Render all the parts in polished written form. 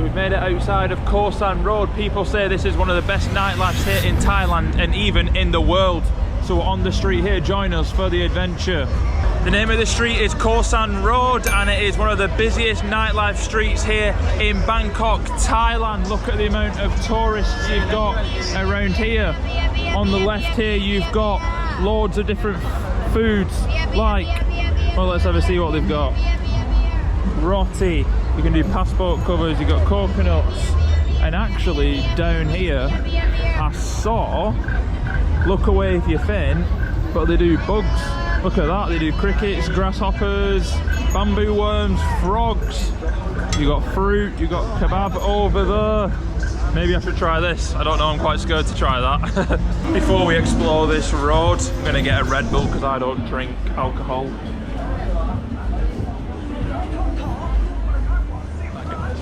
we've made it outside of Khao San Road. People say this is one of the best nightlifes here in Thailand and even in the world. So we're on the street here, join us for the adventure. The name of the street is Khao San Road and it is one of the busiest nightlife streets here in Bangkok, Thailand. Look at the amount of tourists you've got around here. On the left here you've got loads of different foods like, well, let's have a see what they've got. Roti, you can do passport covers, you've got coconuts, and actually down here I saw, look away if you're faint, but they do bugs. Look at that, they do crickets, grasshoppers, bamboo worms, frogs. You got fruit, you got kebab over there. Maybe I should try this. I don't know, I'm quite scared to try that. Before we explore this road, I'm gonna get a Red Bull because I don't drink alcohol.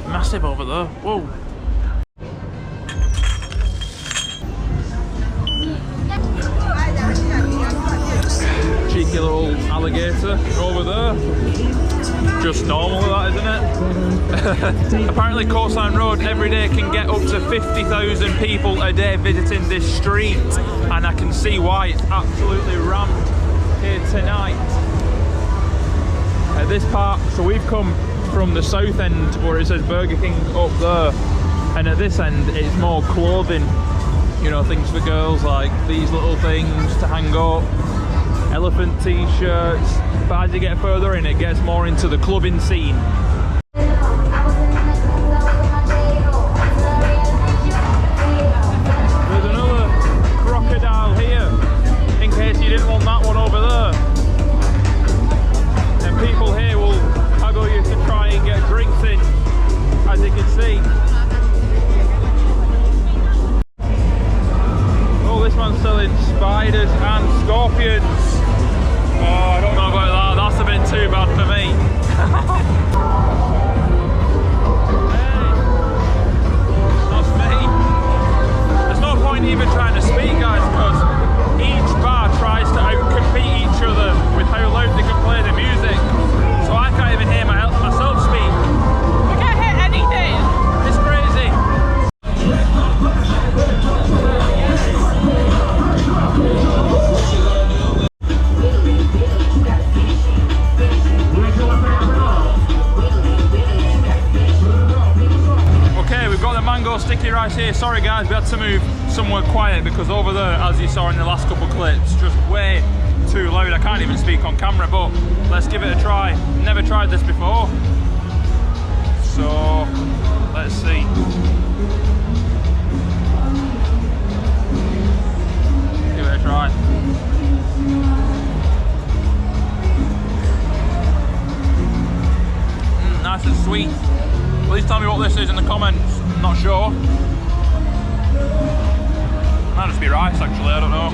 Massive over there, whoa. Cheeky little alligator over there. Just normal that, isn't it? Apparently Khao San Road every day can get up to 50,000 people a day visiting this street, and I can see why it's absolutely rammed here tonight. At this part, so we've come from the south end where it says Burger King up there, and at this end it's more clothing, you know, things for girls like these little things to hang up, elephant t-shirts, but as you get further in it gets more into the clubbing scene. There's another crocodile here, in case you didn't want that one over there. And people here will haggle you to try and get drinks in, as you can see. Oh, this man's selling spiders and scorpions. Oh, I don't know about that, that's a bit too bad for me. Hey, that's me. There's no point even trying to speak, guys, because each bar tries to outcompete each other with how loud they can play the music. So I can't even hear myself speak. We can't hear anything. It's crazy. Okay, we've got the mango sticky rice here. Sorry guys, we had to move somewhere quiet because over there, as you saw in the last couple clips, just way too loud. I can't even speak on camera, but let's give it a try. Never tried this before, so let's see. Give it a try. Nice and sweet. Please tell me what this is in the comments. I'm not sure. Might just be rice actually, I don't know.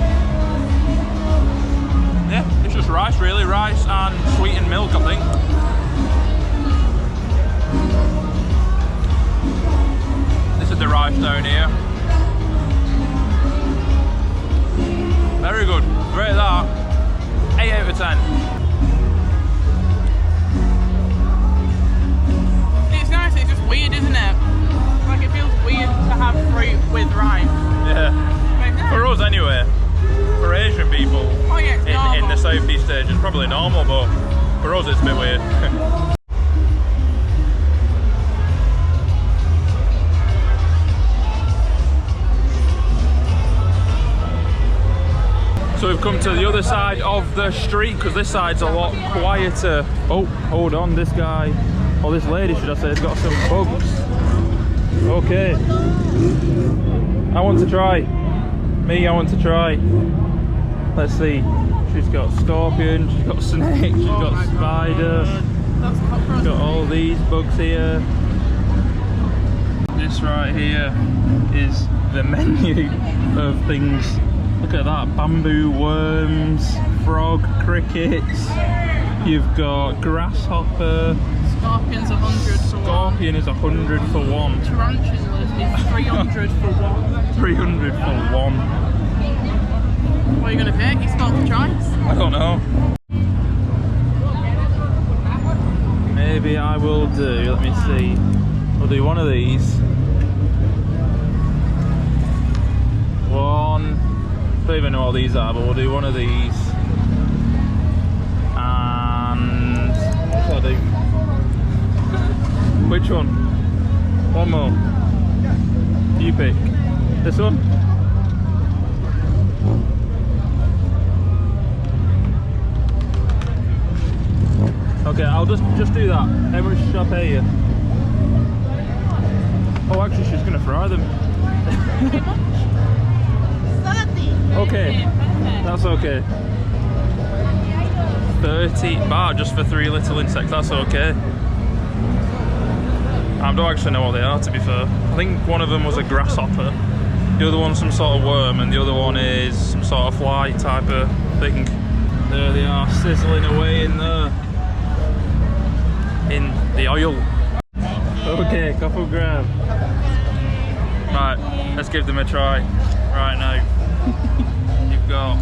Yeah, it's just rice really, rice and sweetened milk I think. This is the rice down here. Very good, rate that 8 out of 10. It's nice, it's just weird, isn't it? Like it feels weird to have fruit with rice. Yeah, for us anyway. For Asian people, oh, yeah, in the Southeast Asia, it's probably normal, but for us it's a bit weird. So we've come to the other side of the street because this side's a lot quieter. Oh, hold on, this guy, or this lady should I say, has got some bugs. Okay, I want to try. I want to try. Let's see. She's got scorpion, she's got snake, she's got spider. She's got all these bugs here. This right here is the menu of things. Look at that, bamboo worms, frog, crickets. You've got grasshopper. Scorpion's 100 for one. Scorpion is 100 for one. Tarantula is 300 for one. 300 for one. What are you going to pick? It's not the choice. I don't know. Maybe I will do, let me see. We'll do one of these. One. Don't even know what these are, but we'll do one of these. And what shall I do? Which one? One more. You pick. This one? Okay, I'll just do that. How much should I pay you? Oh, actually, she's gonna fry them. Okay, that's okay. 30 baht just for 3 little insects, that's okay. I don't actually know what they are, to be fair. I think one of them was a grasshopper, the other one's some sort of worm, and the other one is some sort of fly type of thing. There they are, sizzling away in the oil. Okay, couple grab. Right, let's give them a try right now. You've got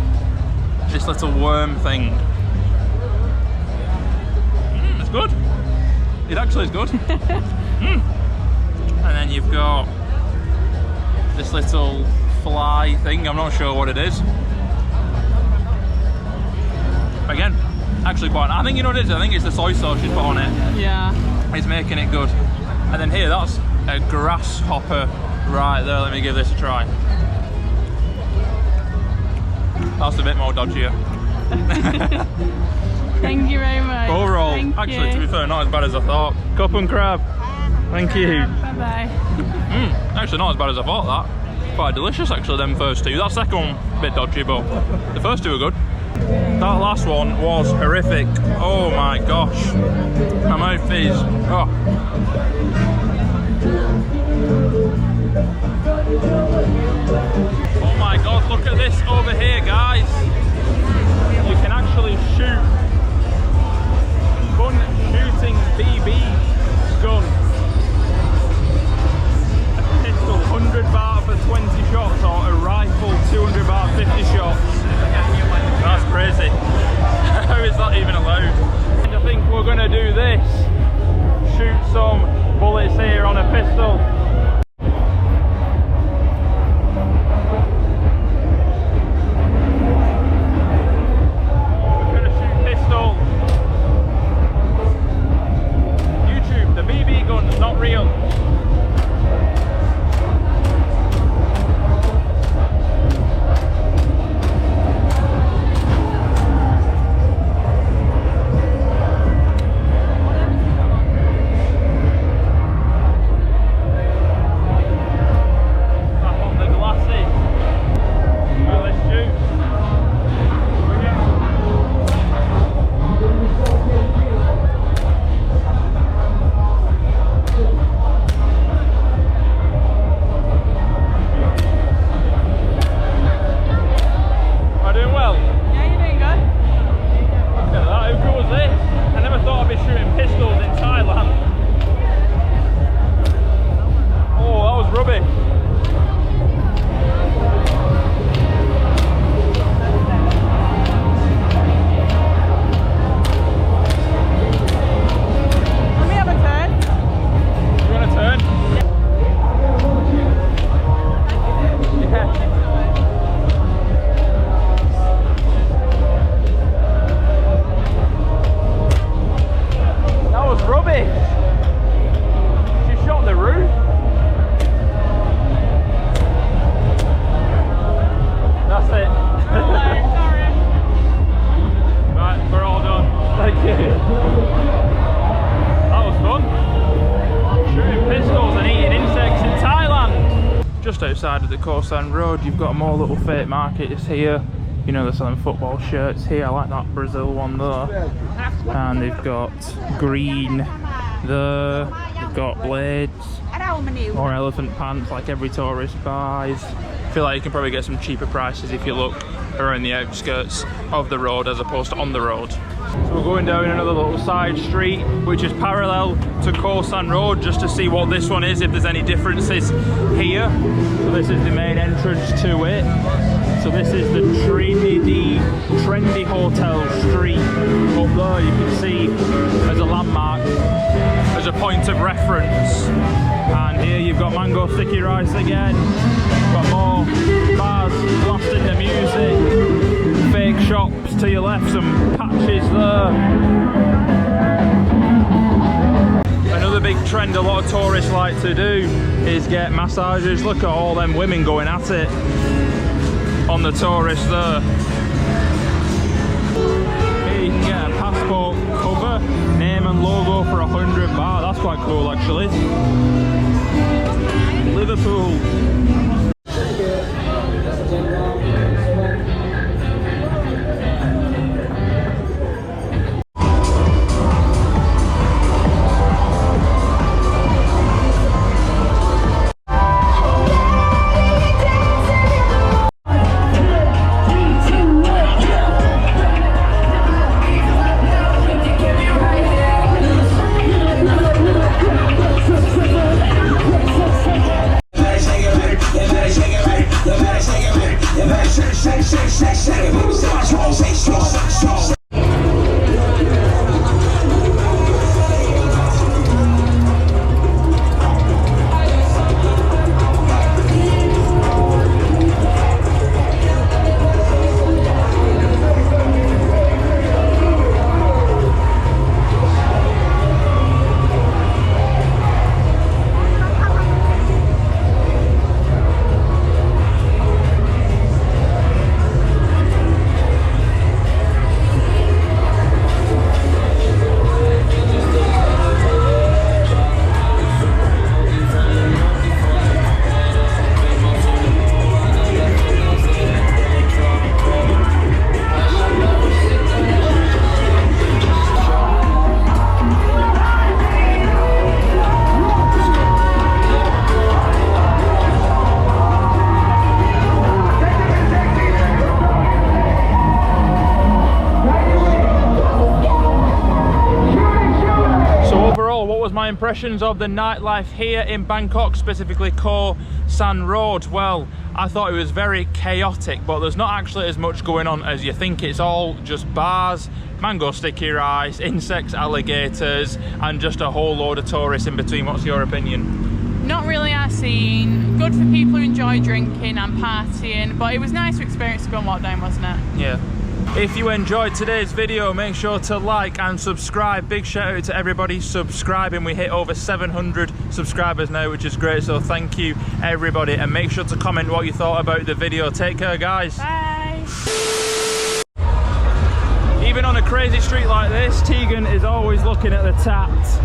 this little worm thing. It's good. It actually is good. And then you've got this little fly thing. I'm not sure what it is. Again, actually quite. I think you know what it is. I think it's the soy sauce she's put on it. Yeah. It's making it good. And then here, that's a grasshopper right there. Let me give this a try. That's a bit more dodgier. Thank you very much. Overall, Thank actually, you. to be fair, not as bad as I thought. Cup and crab. Thank you. Bye-bye. Actually, not as bad as I thought that. Quite delicious, actually, them first two. That second one, a bit dodgy, but the first two were good. That last one was horrific. Oh my gosh. My mouth is... Oh. Oh my god, look at this over here, guys. You can actually shoot. Fun shooting BB gun. A pistol, 100 baht for 20 shots, or a rifle, 200 baht, 50 shots. That's crazy. How is that even allowed? And I think we're going to do this. Shoot some bullets here on a pistol. We're going to shoot pistol. YouTube, the BB gun's not real. Just outside of the Khao San Road, you've got more little fake markets here. You know, they're selling football shirts here. I like that Brazil one there. And they've got green there. They've got blades or elephant pants like every tourist buys. I feel like you can probably get some cheaper prices if you look around the outskirts of the road as opposed to on the road. So we're going down another little side street which is parallel to Khao San Road just to see what this one is, if there's any differences here. So this is the main entrance to it. So this is the Trendy Hotel Street. Up there you can see as a landmark, as a point of reference. And here you've got mango sticky rice again. Got more bars blasting the music. Fake shops to your left, some patches there. Another big trend a lot of tourists like to do is get massages. Look at all them women going at it on the tourists there. Here you can get a passport cover, name and logo for 100 baht. That's quite cool actually. Liverpool. My impressions of the nightlife here in Bangkok, specifically Khao San Road. Well, I thought it was very chaotic, but there's not actually as much going on as you think. It's all just bars, mango sticky rice, insects, alligators, and just a whole load of tourists in between. What's your opinion? Not really our scene. Good for people who enjoy drinking and partying, but it was nice to experience to go on lockdown, wasn't it? Yeah. If you enjoyed today's video, make sure to like and subscribe. Big shout out to everybody subscribing. We hit over 700 subscribers now, which is great, so thank you everybody, and make sure to comment what you thought about the video. Take care guys. Bye. Even on a crazy street like this, Tegan is always looking at the taps.